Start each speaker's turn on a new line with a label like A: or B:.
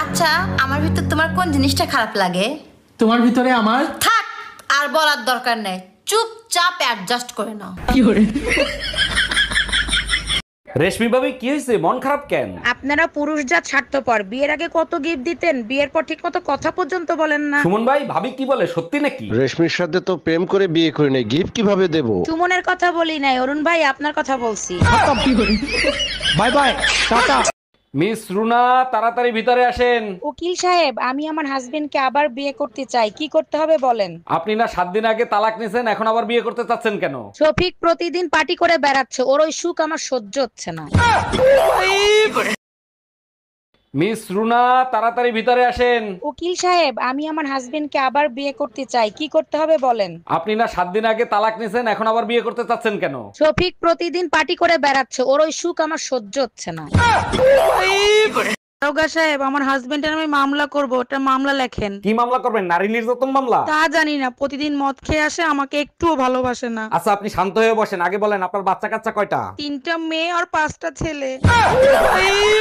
A: আচ্ছা, আমার ভিতর তোমার কোন জিনিসটা খারাপ লাগে?
B: তোমার ভিতরে আমার।
A: থাক, আর বলার দরকার নেই, চুপচাপ অ্যাডজাস্ট করে নাও।
C: রেশমি ভাবি কি হয়েছে, মন খারাপ কেন?
D: আপনারা পুরুষজাত স্বার্থপর। বিয়ের আগে কত গিফট দিতেন, বিয়ের পর ঠিক মতো কথা পর্যন্ত বলেন না।
C: সুমন ভাই, ভাবি কি বলে, সত্যি নাকি?
E: রেশমির সাথে তো প্রেম করে বিয়ে করি নাই, গিফট কিভাবে দেব?
D: সুমনের কথা বলি নাই, অরুণ ভাই আপনার কথা বলছি।
B: Bye bye, tata.
C: Miss Runa, তাড়াতাড়ি ভিতরে আসেন।
D: উকিল সাহেব, আমি আমার হাজবেন্ডকে আবার বিয়ে করতে চাই, কি করতে হবে বলেন?
C: আপনি না 7 দিন আগে তালাক নিছেন, এখন আবার বিয়ে করতে চাচ্ছেন কেন?
D: শফিক প্রতিদিন পার্টি করে বেড়াচ্ছে, ওর ওই সুখ আমার সহ্য হচ্ছে না।
C: মিস রুনা, তাড়াতাড়ি ভিতরে আসেন।
D: উকিল সাহেব, আমি আমার হাজবেন্ডকে আবার বিয়ে করতে চাই, কি করতে হবে বলেন?
C: আপনি না 7 দিন আগে তালাক নিছেন, এখন আবার বিয়ে করতে চাচ্ছেন কেন?
D: শফিক প্রতিদিন পার্টি করে বেড়াচ্ছে, ওর ওই সুখ আমার সহ্য হচ্ছে না। দারোগা সাহেব, আমার হাজবেন্ডের আমি মামলা করব, ওটা মামলা লেখেন।
C: কি মামলা করবেন? নারী নির্যাতন মামলা?
D: তা জানি না, প্রতিদিন মদ খেয়ে আসে, আমাকে একটুও ভালোবাসে না।
C: আচ্ছা, আপনি শান্ত হয়ে বসেন, আগে বলেন আপনার বাচ্চা কাচ্চা কয়টা?
D: 3টা মেয়ে আর 5টা ছেলে।